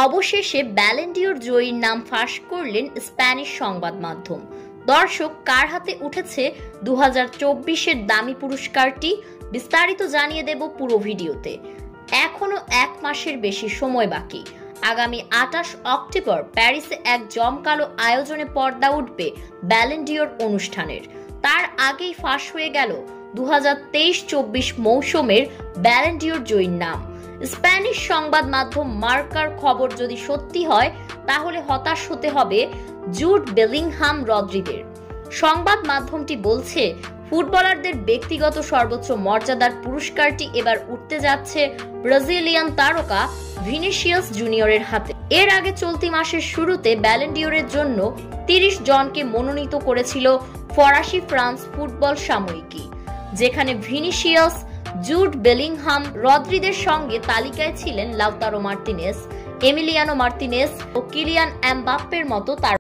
অবশেষে Ballon d'Or জয়ীর নাম ফাঁস করলেন স্প্যানিশ সংবাদ মাধ্যম। দর্শক, কার হাতে উঠেছে 2024-এর দামি পুরস্কারটি বিস্তারিত জানিয়ে দেব পুরো ভিডিওতে। এখনো 1 মাসের বেশি সময় বাকি। আগামী 28 অক্টোবর প্যারিসে এক জমকালো আয়োজনে পর্দা উঠবে ব্যালন ডিওর অনুষ্ঠানের। তার আগেই ফাঁস হয়ে গেল 2023-24 মৌসুমের ব্যালন ডিওর জয়ীর নাম। স্প্যানিশ সংবাদ মাধ্যম মার্কার খবর যদি সত্যি হয়, তাহলে হতাশ হতে হবে জুড বেলিংহাম রদ্রিগের। সংবাদ মাধ্যমটি বলছে, ফুটবলারদের ব্যক্তিগত সর্বোচ্চ মর্যাদার পুরস্কারটি এবার উঠতে যাচ্ছে ব্রাজিলিয়ান তারকা ভিনিসিয়াস জুনিয়রের হাতে। এর আগে চলতি মাসের শুরুতে ব্যালন ডিওরের জন্য 30 জনকে মনোনীত করেছিল ফরাসি ফ্রান্স ফুটবল সাময়িকী, যেখানে ভিনিসিয়াস, জুড বেলিংহাম, রদ্রিগের সঙ্গে তালিকায় ছিলেন লাউতারো মার্টিনেস, এমিলিয়ানো মার্টিনেস ও কিলিয়ান এমবাপ্পের মতো তারকা।